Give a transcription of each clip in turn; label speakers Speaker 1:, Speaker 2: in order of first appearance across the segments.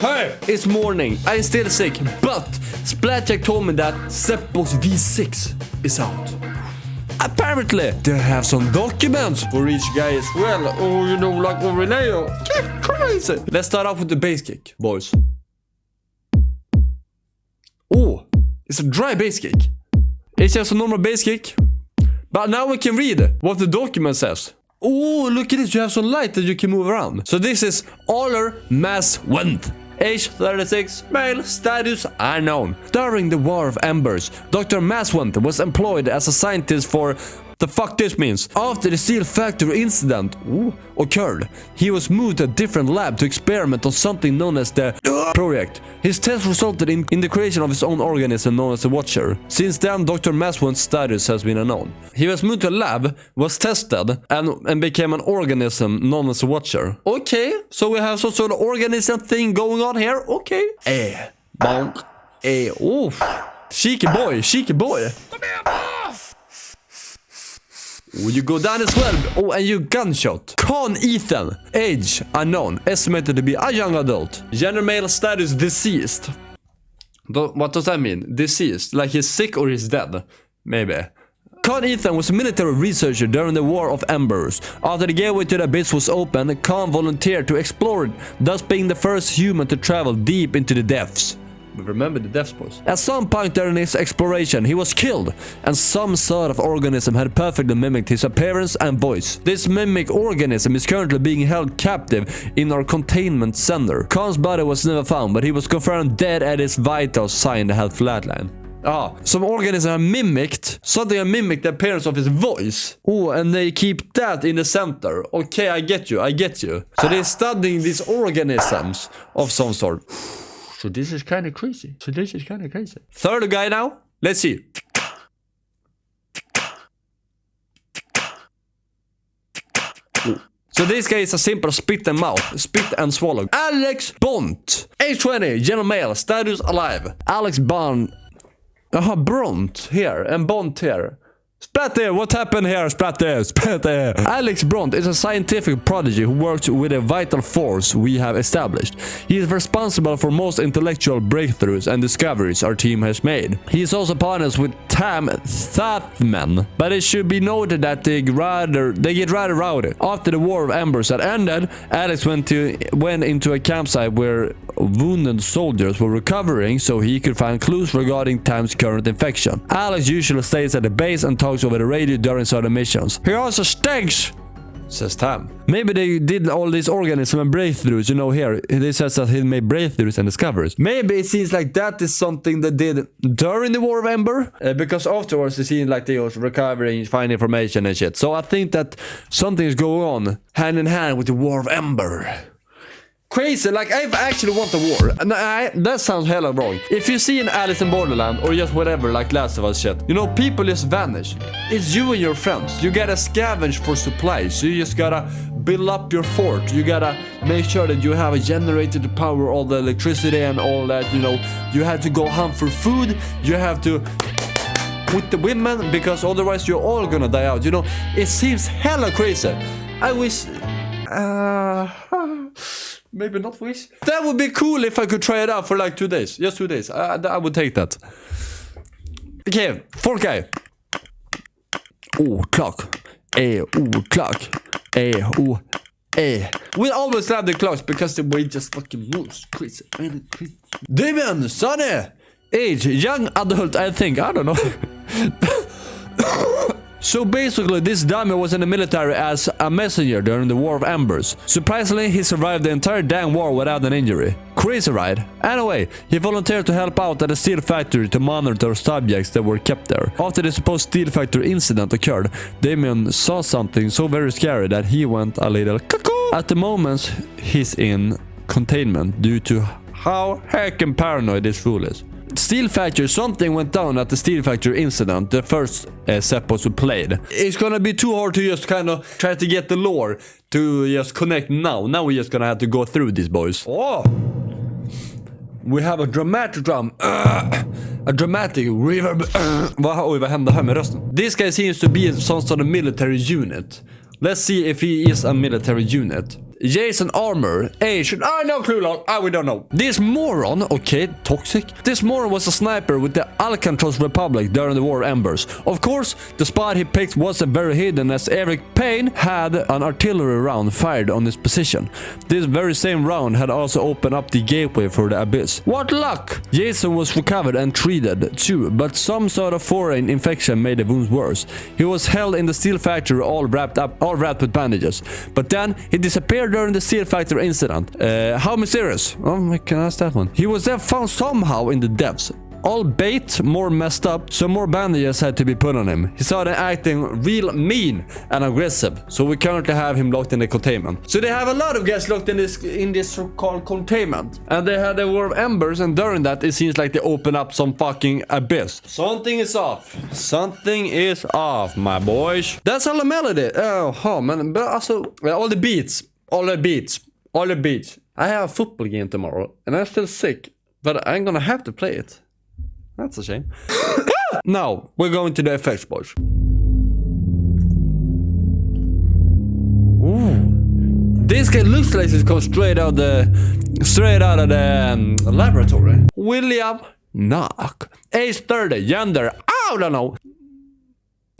Speaker 1: Hey, it's morning. I'm still sick, but Splatjack told me that Sepbox V6 is out. Apparently, they have some documents for each guy as well. Oh, you know, like over there. Get crazy. Let's start off with the bass kick, boys. Oh, it's a dry bass kick. It's just a normal bass kick. But now we can read what the document says. Oh, look at this. You have some light that you can move around. So this is Aller Maswent. Age 36, male, status unknown. During the War of Embers, Dr. Maswent was employed as a scientist for the fuck this means. After the steel factory incident occurred, he was moved to a different lab to experiment on something known as the project. His test resulted in the creation of his own organism known as the Watcher. Since then, Dr. Maswent's status has been unknown. He was moved to a lab, was tested, and became an organism known as the Watcher. Okay, so we have some sort of organism thing going on here. Okay. Bonk. Oof. Cheeky boy, cheeky boy. Come here, boss! Oh, you go down as well. Oh, and you gunshot. Con Ethan. Age unknown. Estimated to be a young adult. Gender male, status deceased. What does that mean? Deceased? Like he's sick or he's dead? Maybe. Con Ethan was a military researcher during the War of Embers. After the gateway to the abyss was open, Con volunteered to explore it, thus being the first human to travel deep into the depths. Remember the depths, boys. At some point during his exploration, he was killed, and some sort of organism had perfectly mimicked his appearance and voice. This mimic organism is currently being held captive in our containment center. Khan's body was never found, but he was confirmed dead at his vital sign that had flatline. Some organism have mimicked the appearance of his voice. Oh, and they keep that in the center. Okay, I get you. So they're studying these organisms of some sort. So this is kind of crazy. Third guy now. Let's see. Ooh. So this guy is a simple spit and swallow. Alex Bont. Age 20, general male, status alive. Alex Bont. Bront here and Bont here. Splatter, what happened here? Splatter. Alex Bront is a scientific prodigy who works with a vital force we have established. He is responsible for most intellectual breakthroughs and discoveries our team has made. He is also partners with Tam Thatman, but it should be noted that they get rather rowdy. After the War of Embers had ended, Alex went into a campsite where wounded soldiers were recovering so he could find clues regarding Tam's current infection. Alex usually stays at the base and talks over the radio during certain missions. He also stinks, says Tam. Maybe they did all these organism and breakthroughs, you know, here. It says that he made breakthroughs and discoveries. Maybe it seems like that is something they did during the War of Ember, because afterwards it seems like they was recovering, finding information and shit. So I think that something is going on hand in hand with the War of Ember. Crazy, like I actually want a war. And that sounds hella wrong. If you see an Alice in Borderland or just whatever, like Last of Us shit, you know, people just vanish. It's you and your friends. You gotta scavenge for supplies. You just gotta build up your fort. You gotta make sure that you have a generator to power all the electricity and all that, you know. You have to go hunt for food. You have to with the women, because otherwise you're all gonna die out, you know. It seems hella crazy. I wish maybe not wish. That would be cool if I could try it out for like 2 days. Just 2 days. I would take that. Okay, fourth guy. Clock. Clock. We always have the clocks because the way just fucking moves. Crazy. Damon, Sonny. Age, young adult, I think. I don't know. So basically, this dummy was in the military as a messenger during the War of Embers. Surprisingly, he survived the entire damn war without an injury. Crazy, right? Anyway, he volunteered to help out at a steel factory to monitor subjects that were kept there. After the supposed steel factory incident occurred, Damien saw something so very scary that he went a little cuckoo. At the moment, he's in containment due to how heckin' paranoid this fool is. Steel factory, something went down at the steel factory incident, the first Sepbox we played. It's gonna be too hard to just kind of try to get the lore to just connect now. Now we're just gonna have to go through these, boys. We have a dramatic drum. A dramatic reverb. Vad hände här med rösten? This guy seems to be some sort of military unit. Let's see if he is a military unit. Jason Armour, age, no clue, we don't know. This moron, okay, toxic. This moron was a sniper with the Alcatraz Republic during the War of Embers. Of course, the spot he picked wasn't very hidden, as Eric Payne had an artillery round fired on his position. This very same round had also opened up the gateway for the abyss. What luck! Jason was recovered and treated too, but some sort of foreign infection made the wounds worse. He was held in the steel factory all wrapped with bandages. But then he disappeared during the steel factory incident. How mysterious? Oh, I can ask that one. He was then found somehow in the depths. Albeit more messed up, so more bandages had to be put on him. He started acting real mean and aggressive, so we currently have him locked in the containment. So they have a lot of guys locked in this so-called containment, and they had the War of Embers, and during that it seems like they open up some fucking abyss. Something is off. Something is off, my boys. That's all the melody. Oh man, but also all the beats. I have a football game tomorrow, and I'm still sick, but I'm gonna have to play it. That's a shame. Now, we're going to the effects, boys. Ooh. This guy looks like he's come straight out of the laboratory. William Knock. Age 30, gender, I don't know.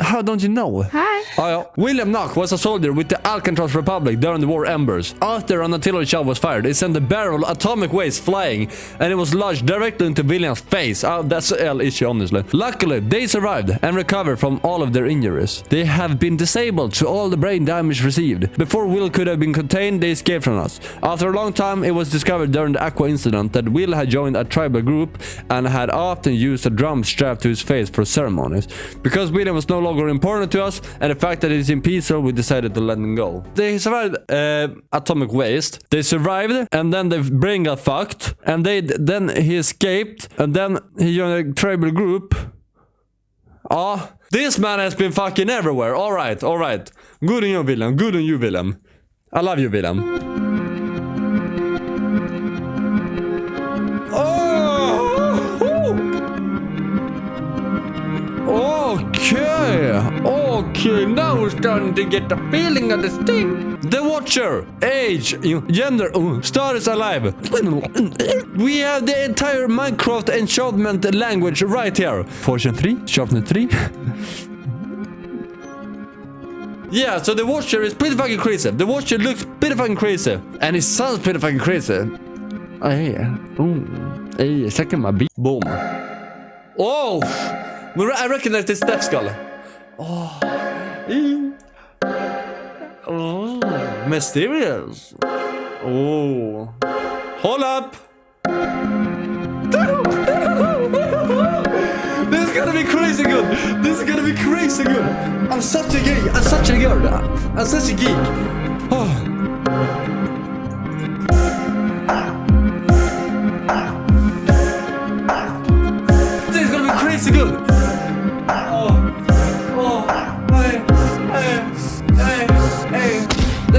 Speaker 1: How don't you know?
Speaker 2: Hi.
Speaker 1: Oh, yeah. William Knock was a soldier with the Alcatraz Republic during the War of Embers. After an artillery shot was fired, it sent a barrel of atomic waste flying, and it was lodged directly into William's face. That's a L issue, honestly. Luckily, they survived and recovered from all of their injuries. They have been disabled to all the brain damage received. Before Will could have been contained, they escaped from us. After a long time, it was discovered during the Aqua incident that Will had joined a tribal group and had often used a drum strapped to his face for ceremonies. Because William was no longer important to us, and the fact that he's in peaceful, we decided to let him go. They survived atomic waste. They survived, and then their brain got fucked, and then he escaped, and then he joined a tribal group. This man has been fucking everywhere. All right. Good on you, Willem. Good on you, Willem. I love you, Willem. Okay, now we're starting to get the feeling of this thing. The Watcher, age, gender, status alive. We have the entire Minecraft enchantment language right here. Fortune 3, sharpness 3. Yeah, so the Watcher is pretty fucking crazy. The Watcher looks pretty fucking crazy. And it sounds pretty fucking crazy. Oh yeah. Hey, second my beat. Boom. Oh! I recognize this death skull. Oh, mysterious. Oh, hold up. This is gonna be crazy good. I'm such a geek. I'm such a geek. Oh. This is gonna be crazy good.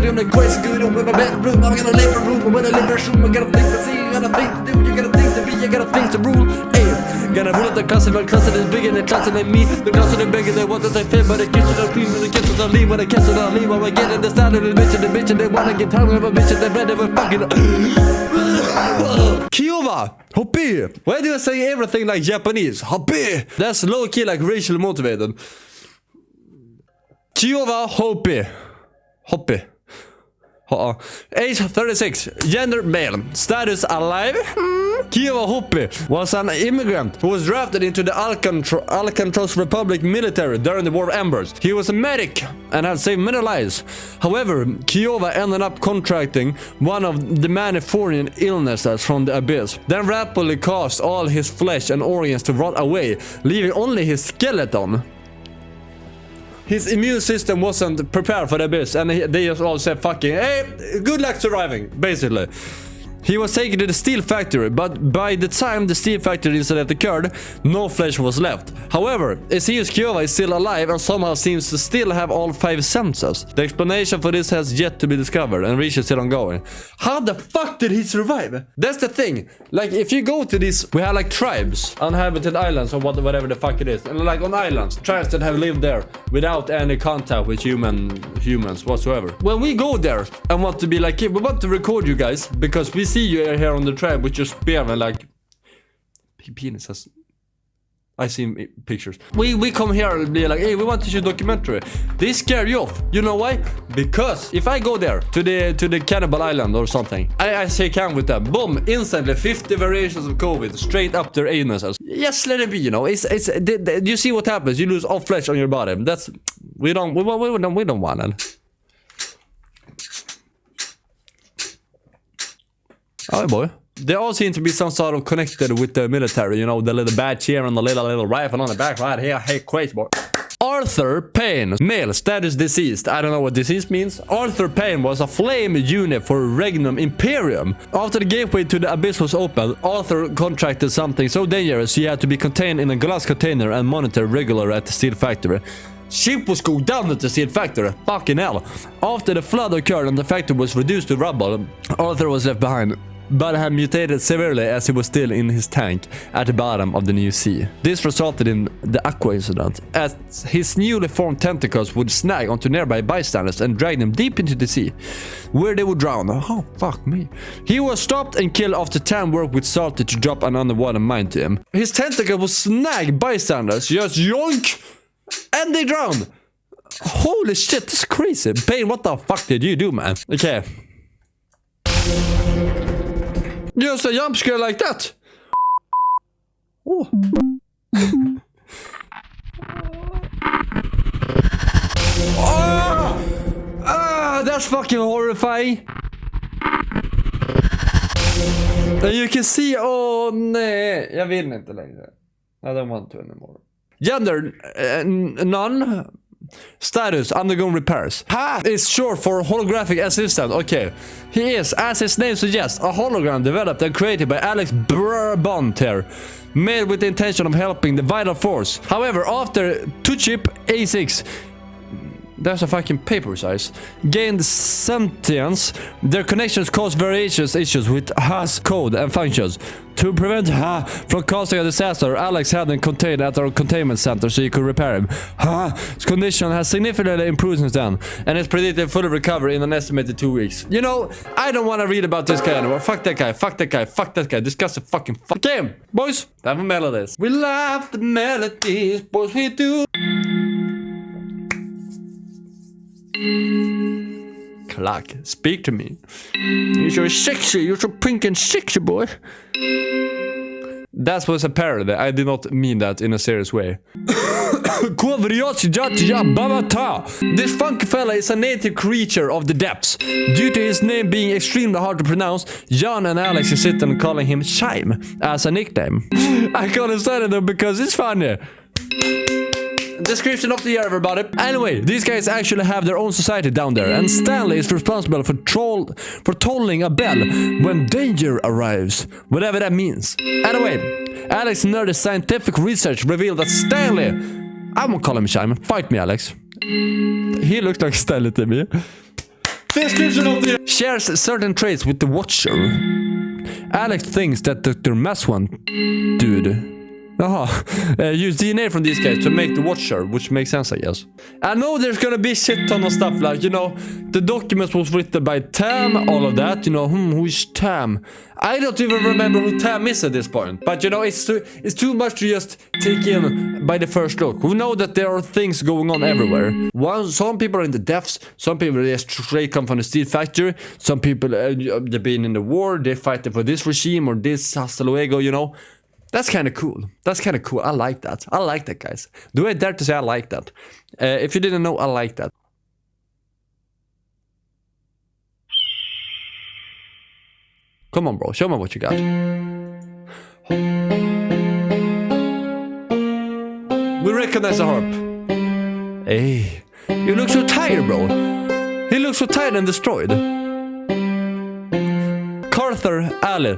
Speaker 1: I'm gonna crazy good in my bedroom. I'm gonna live a room. I'm gonna live a room. I got a thing to see. I got a thing to do. You got a thing to be. I got a thing to rule. Hey, gonna rule at the class. My class is bigger than class than me. The class is bigger than what they feel. But the kids are cream. The kids are leave. When the kids are leave. When I get in the style of the bitch and the bitch and they wanna get hungry. The bitch and they ready for fucking. Kiowa, hoppy. Why do I say everything like Japanese? Hoppy. That's low key like racially motivated. Kiowa, hoppy. Age 36, gender male, status alive. Kiowa Hoppe was an immigrant who was drafted into the Alcatraz Republic military during the War of Embers. He was a medic and had saved many lives. However, Kiowa ended up contracting one of the many foreign illnesses from the abyss, then rapidly caused all his flesh and organs to rot away, leaving only his skeleton. His immune system wasn't prepared for the abyss, and they just all said fucking, hey, good luck surviving, basically. He was taken to the steel factory, but by the time the steel factory incident occurred, no flesh was left. However, Ezeu's Kiowa is still alive and somehow seems to still have all 5 senses. The explanation for this has yet to be discovered and research is still ongoing. How the fuck did he survive? That's the thing. Like, if you go to these, we have like tribes, uninhabited islands or whatever the fuck it is. And like on islands, tribes that have lived there without any contact with humans whatsoever. When we go there and want to be like, hey, we want to record you guys because we see you here on the tribe with your spear and like penises. I see pictures. We come here and be like, hey, we want to shoot a documentary. They scare you off. You know why? Because if I go there to the cannibal island or something, I shake hands with them. Boom! Instantly 50 variations of COVID straight up their anuses. Yes, let it be. You know, you see what happens. You lose all flesh on your body. That's we don't want it. Oh boy. They all seem to be some sort of connected with the military, you know, the little badge here and the little rifle on the back right here. Hey, crazy boy. Arthur Payne, male, status deceased. I don't know what deceased means. Arthur Payne was a flame unit for Regnum Imperium. After the gateway to the abyss was opened, Arthur contracted something so dangerous he had to be contained in a glass container and monitored regularly at the steel factory. Ship was going down at the steel factory. Fucking hell. After the flood occurred and the factory was reduced to rubble, Arthur was left behind, but had mutated severely as he was still in his tank at the bottom of the new sea. This resulted in the Aqua incident, as his newly formed tentacles would snag onto nearby bystanders and drag them deep into the sea, where they would drown. Oh, fuck me. He was stopped and killed after Tam worked with Salty to drop an underwater mine to him. His tentacle would snag bystanders, just yoink, and they drowned. Holy shit, that's crazy. Payne, what the fuck did you do, man? Okay. Just a jump scare like that. Oh. That's fucking horrifying. And you can see, oh nej, jag vill inte längre. I don't want to anymore. Gender, none. Status, undergoing repairs. Ha is short for holographic assistant. Okay. He is, as his name suggests, a hologram developed and created by Alex Bourbon here, made with the intention of helping the vital force. However, after two-chip A6, that's a fucking paper size, gained sentience, their connections caused various issues with HA's code and functions. To prevent HA from causing a disaster, Alex had them contained at our containment center so you could repair him. HA's condition has significantly improved since then, and is predicted fully recover in an estimated 2 weeks. You know, I don't want to read about this guy anymore. Fuck that guy, fuck that guy, fuck that guy. Discuss the fucking fuck game. Boys, time for melodies. We love the melodies, boys, we do. Clark, speak to me. You're so sexy, you're so pink and sexy, boy. That was a parody. I did not mean that in a serious way. This funky fella is a native creature of the depths. Due to his name being extremely hard to pronounce, John and Alex insist on calling him Chime as a nickname. I can't understand it though because it's funny. Description of the year, everybody. Anyway, these guys actually have their own society down there, and Stanley is responsible for tolling a bell when danger arrives, whatever that means. Anyway, Alex's nerdy scientific research revealed that Stanley, I won't call him Simon, fight me, Alex. He looks like Stanley to me. Description of the year. Shares certain traits with the Watcher. Alex thinks that Dr. Maswan, dude. Use DNA from these guys to make the Watcher, which makes sense, I guess. I know there's gonna be shit ton of stuff like, you know, the documents was written by Tam, all of that, you know, who's Tam? I don't even remember who Tam is at this point. But, you know, it's too much to just take in by the first look. We know that there are things going on everywhere. Some people are in the depths, some people just straight come from the steel factory, some people, they've been in the war, they're fighting for this regime or this, hasta luego, you know. That's kind of cool. That's kind of cool. I like that. I like that, guys. Do I dare to say I like that? If you didn't know, I like that. Come on, bro. Show me what you got. We recognize the harp. Hey, you look so tired, bro. He looks so tired and destroyed. Arthur Ali.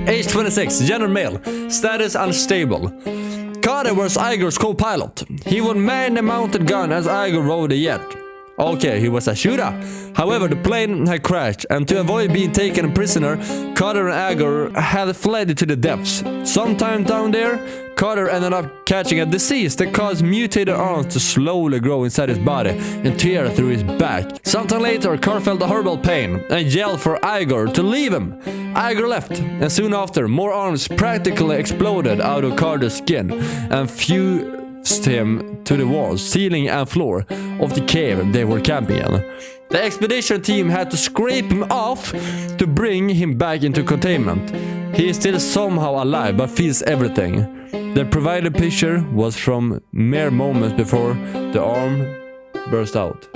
Speaker 1: Age 26, gender male, status unstable. Carter was Iger's co-pilot. He would man the mounted gun as Iger rode the jet. Okay, he was a shooter. However, the plane had crashed, and to avoid being taken prisoner, Carter and Iger had fled to the depths. Sometime down there, Carter ended up catching a disease that caused mutated arms to slowly grow inside his body and tear through his back. Sometime later, Carter felt a horrible pain and yelled for Iger to leave him. Iger left, and soon after, more arms practically exploded out of Carter's skin and fused him to the walls, ceiling and floor of the cave they were camping in. The expedition team had to scrape him off to bring him back into containment. He is still somehow alive but feels everything. The provided picture was from mere moments before the arm burst out.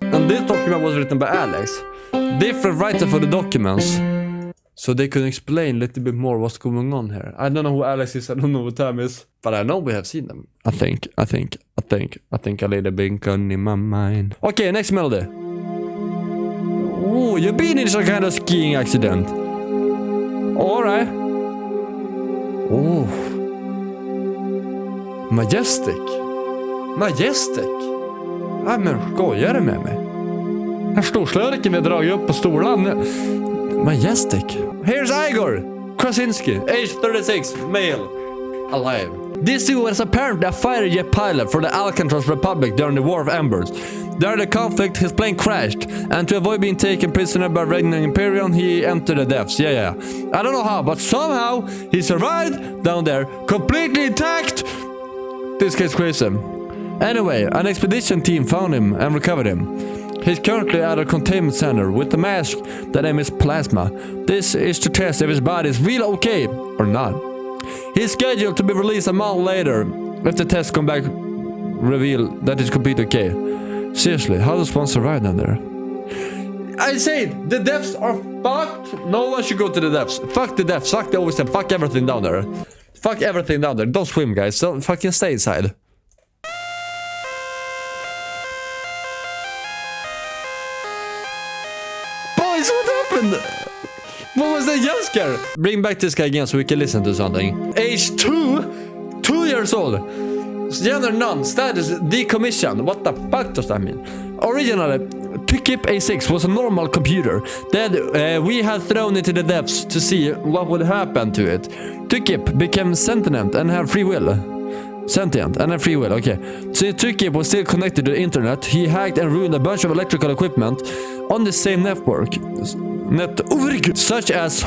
Speaker 1: And this document was written by Alex. Different writer for the documents, so they could explain a little bit more what's going on here. I don't know who Alex is, I don't know who Tam is, but I know we have seen them. I think I laid a big gun in my mind. Okay, next melody. Oh, you've been in some kind of skiing accident. Alright. Oh. Majestic. Ja, men skojar du med mig? Här står slöriken vi har dragit upp på stolen. Majestic. Here's Igor Krasinski, age 36, male, alive. This dude was apparently a fighter jet pilot for the Alcatraz Republic during the War of Embers. During the conflict, his plane crashed, and to avoid being taken prisoner by reigning Imperium, he entered the depths. Yeah. I don't know how, but somehow he survived down there, completely intact. This guy's crazy. Anyway, an expedition team found him and recovered him. He's currently at a containment center with a mask that emits plasma. This is to test if his body is really okay or not. He's scheduled to be released a month later if the tests come back reveal that he's completely okay. Seriously, how does one survive down there? I say it, the depths are fucked. No one should go to the depths. Fuck the depths, fuck the ocean, fuck everything down there. Fuck everything down there. Don't swim, guys. Don't fucking stay inside. Boys, what happened? What was that jump scare? Bring back this guy again so we can listen to something. Age 2 years old. Gender none. Status decommissioned. What the fuck does that mean? Originally, Tukip A6 was a normal computer that we had thrown into the depths to see what would happen to it. Tukip became sentient and had free will. Okay. So Tukip was still connected to the internet. He hacked and ruined a bunch of electrical equipment on the same network. Such as,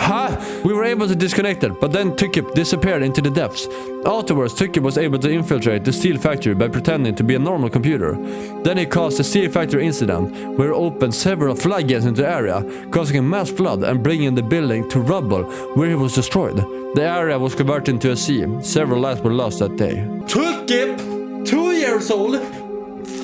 Speaker 1: we were able to disconnect it, but then Tukip disappeared into the depths. Afterwards, Tukip was able to infiltrate the steel factory by pretending to be a normal computer. Then he caused a steel factory incident, where he opened several floodgates into the area, causing a mass flood and bringing the building to rubble, where he was destroyed. The area was converted into a sea. Several lives were lost that day. Tukip, 2 years old,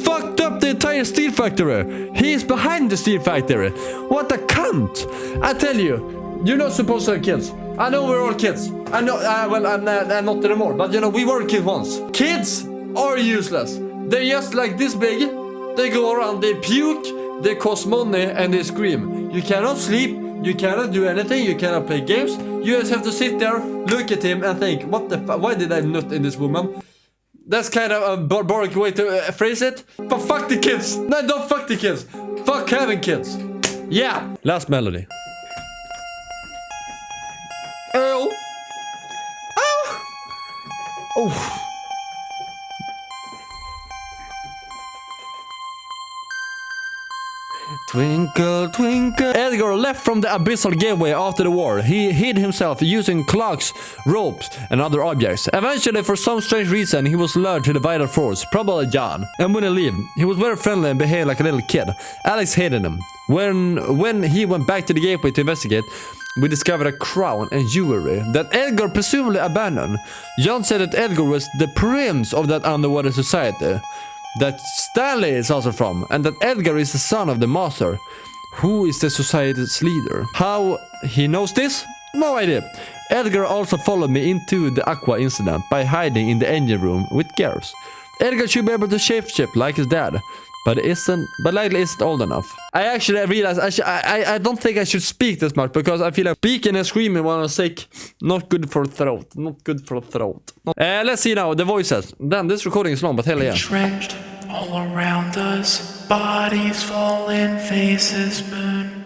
Speaker 1: fucked up the entire steel factory. He is behind the steel factory. What a cunt. I tell you, you're not supposed to have kids. I know we're all kids. I know, well, I'm not anymore, but you know, we were kids once. Kids are useless. They're just like this big. They go around, they puke, they cost money, and they scream. You cannot sleep, you cannot do anything, you cannot play games. You just have to sit there, look at him, and think, what the fuck, why did I nut in this woman? That's kind of a barbaric way to phrase it. But fuck the kids. No, don't fuck the kids. Fuck having kids. Yeah. Last melody. Oh. Oh. Oh. Twinkle, twinkle. Edgar left from the abyssal gateway after the war. He hid himself using clocks, ropes, and other objects. Eventually, for some strange reason, he was lured to the vital force, probably John. And when he left, he was very friendly and behaved like a little kid. Alex hated him. When he went back to the gateway to investigate, we discovered a crown and jewelry that Edgar presumably abandoned. John said that Edgar was the prince of that underwater society that Stanley is also from, and that Edgar is the son of the master, who is the society's leader. How he knows this? No idea. Edgar also followed me into the Aqua incident by hiding in the engine room with Gareth. Edgar should be able to shapeshift like his dad, but likely isn't old enough. I actually realized I don't think I should speak this much because I feel like speaking and screaming when I'm sick, not good for throat. Not good for throat. Let's see now the voices. Then this recording is long, but hell yeah.
Speaker 2: Entrenched all around us, bodies falling, faces burn,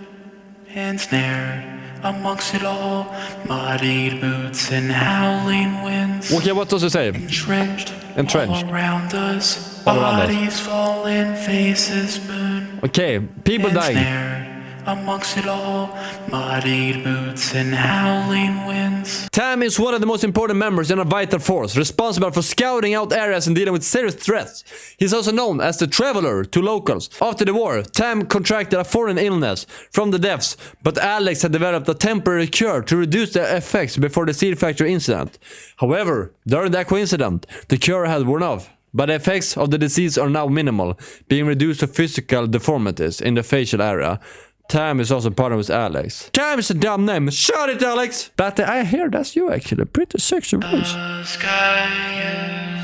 Speaker 2: ensnared amongst it all, muddied boots and howling winds.
Speaker 1: Okay, what does it say?
Speaker 2: Entrenched.
Speaker 1: Entrenched.
Speaker 2: All around us,
Speaker 1: All around us.
Speaker 2: bodies falling, faces burn.
Speaker 1: Okay, people dying.
Speaker 2: Ensnared amongst it all, muddied boots and howling winds.
Speaker 1: Tam is one of the most important members in a vital force, responsible for scouting out areas and dealing with serious threats. He's also known as the Traveler to locals. After the war, Tam contracted a foreign illness from the deaths, but Alex had developed a temporary cure to reduce the effects before the Steel Factory incident. However, during the Aqua incident, the cure had worn off. But the effects of the disease are now minimal, being reduced to physical deformities in the facial area. Tam is also partnered with Alex. Tam is a dumb name. Shut it, Alex! But I hear that's you actually. Pretty sexy voice.
Speaker 2: The sky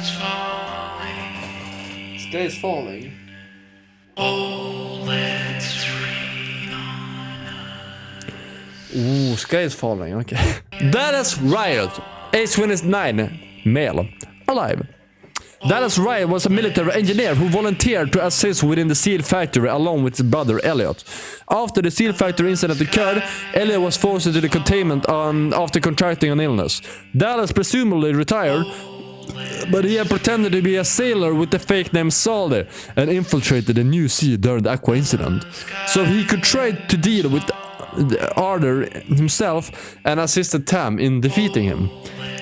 Speaker 2: is falling.
Speaker 1: Sky is falling.
Speaker 2: Oh, let's rain on us.
Speaker 1: Ooh, sky is falling. Okay. Dallas Riot, age 29, male, alive. Dallas Riot was a military engineer who volunteered to assist within the Steel Factory along with his brother Elliot. After the Steel Factory incident occurred, Elliot was forced into the containment after contracting an illness. Dallas presumably retired, but he had pretended to be a sailor with the fake name Saldi and infiltrated the New Sea during the Aqua incident, so he could try to deal with Arthur himself and assisted Tam in defeating him.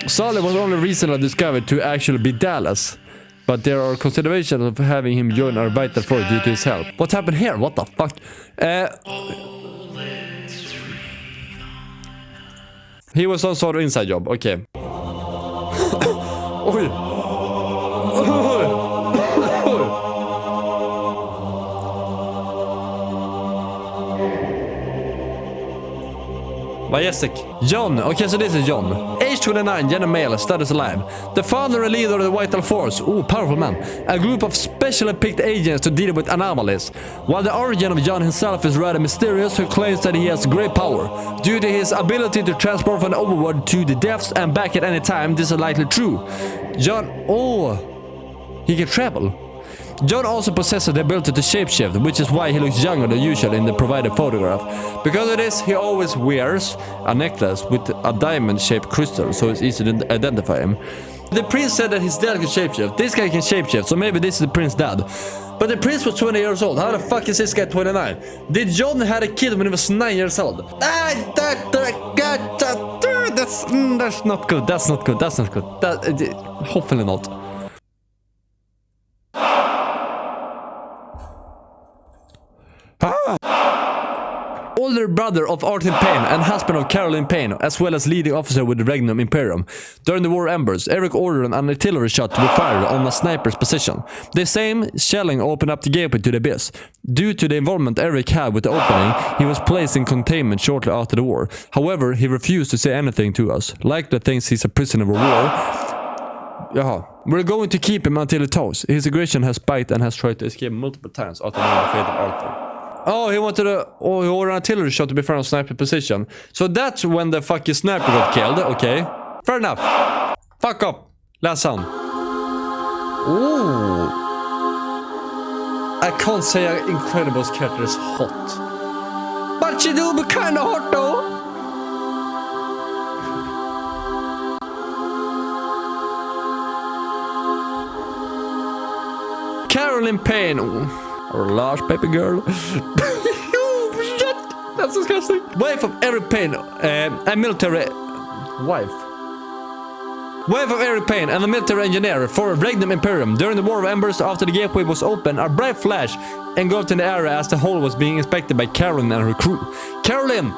Speaker 1: Saldi was only recently discovered to actually be Dallas, but there are considerations of having him join our vital force due to his help. What happened here? What the fuck? He was some sort of inside job. Okay. Oj. Majestic. John. Okay, so this is John. Age 29, gender male, status alive. The founder and leader of the Vital Force. Ooh, powerful man. A group of specially picked agents to deal with anomalies. While the origin of John himself is rather mysterious, who claims that he has great power. Due to his ability to transport from the overworld to the depths and back at any time, this is likely true. John... Oh... He can travel. John also possesses the ability to shapeshift, which is why he looks younger than usual in the provided photograph. Because of this, he always wears a necklace with a diamond-shaped crystal, so it's easy to identify him. The prince said that his dad could shapeshift. This guy can shapeshift, so maybe this is the prince's dad. But the prince was 20 years old. How the fuck is this guy 29? Did John had a kid when he was 9 years old? That's not good. That's not good. That's not good. Hopefully not. Older brother of Arthur Payne and husband of Caroline Payne, as well as leading officer with the Regnum Imperium. During the war Embers, Eric ordered an artillery shot to be fired on a sniper's position. The same shelling opened up the gateway to the abyss. Due to the involvement Eric had with the opening, he was placed in containment shortly after the war. However, he refused to say anything to us, likely thinks he's a prisoner of war. We're going to keep him until he talks. His aggression has spiked and has tried to escape multiple times after the fate of Arthur. Oh, he wanted he ordered an artillery shot to be found on sniper position. So that's when the fucking sniper got killed. Okay. Fair enough. Fuck up. Last sound. Ooh. I can't say Incredibox character is hot. But she do be kinda hot though. Caroline Payne. Or large baby girl. Oh, shit. That's disgusting. Wife of Eric Payne, a military wife. Wife of Eric Payne and a military engineer for Regnum Imperium. During the War of Embers, after the gateway was open, a bright flash engulfed in the area as the whole was being inspected by Caroline and her crew. Caroline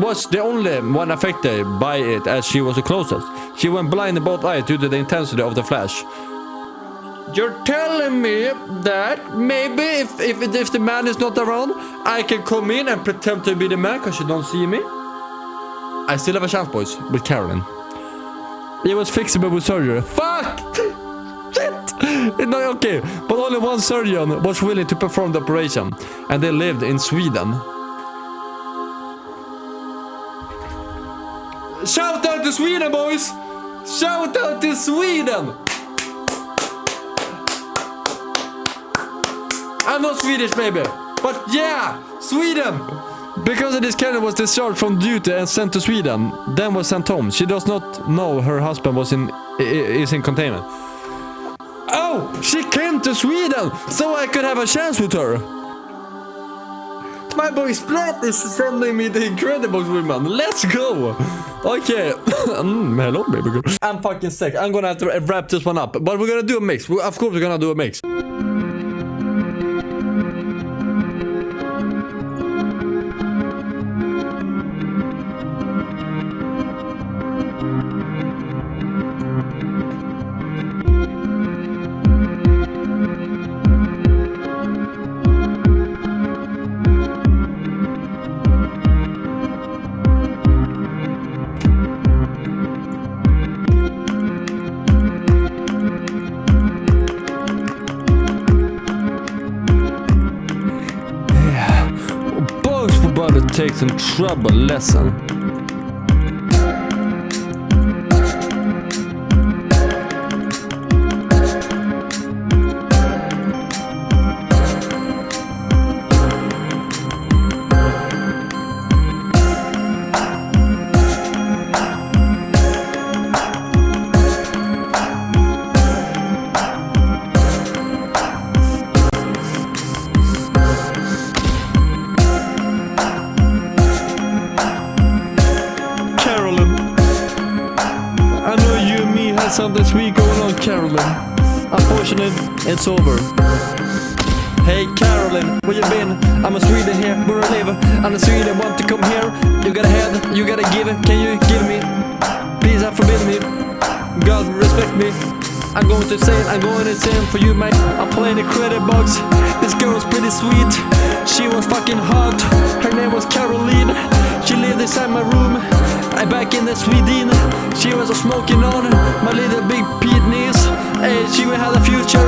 Speaker 1: was the only one affected by it as she was the closest. She went blind in both eyes due to the intensity of the flash. You're telling me that maybe if the man is not around, I can come in and pretend to be the man because you don't see me? I still have a chance, boys, with Caroline. It was fixable with surgery. Fuck! Shit! No, okay, but only one surgeon was willing to perform the operation, and they lived in Sweden. Shout out to Sweden, boys! Shout out to Sweden! I'm not Swedish, baby, but yeah, Sweden! Because this candidate was discharged from duty and sent to Sweden, then was sent home. She does not know her husband is in containment. Oh, she came to Sweden so I could have a chance with her. My boy Splat is sending me the Incredibox woman. Let's go. Okay. Hello, baby girl. I'm fucking sick. I'm gonna have to wrap this one up. But we're gonna do a mix. Of course we're gonna do a mix. About to take some trouble lesson. Something sweet going on, Carolyn. Unfortunately, it's over. Hey Carolyn, where you been? I'm a Sweden here, where I live. I'm a Sweden, want to come here. You got a head, you gotta give it. Can you give me? Please have forbidden me. God respect me. I'm going to say it, I'm going to say it for you, mate. I'm playing Incredibox. This girl's pretty sweet. She was fucking hot. Her name was Caroline. She lived inside my room. I back in the Sweden. She was smoking on my little big penis. Hey, she had a future.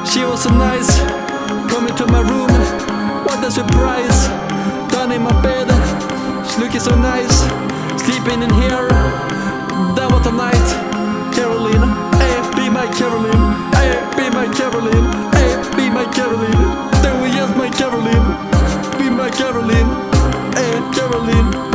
Speaker 1: She was so nice. Coming to my room. What a surprise. Down in my bed. She's looking so nice. Sleeping in here. That was a night. Caroline. Hey, be my Caroline. Hey, be my Caroline. Hey, be my Caroline. That was just my Caroline. Be my Caroline. Hey, Caroline.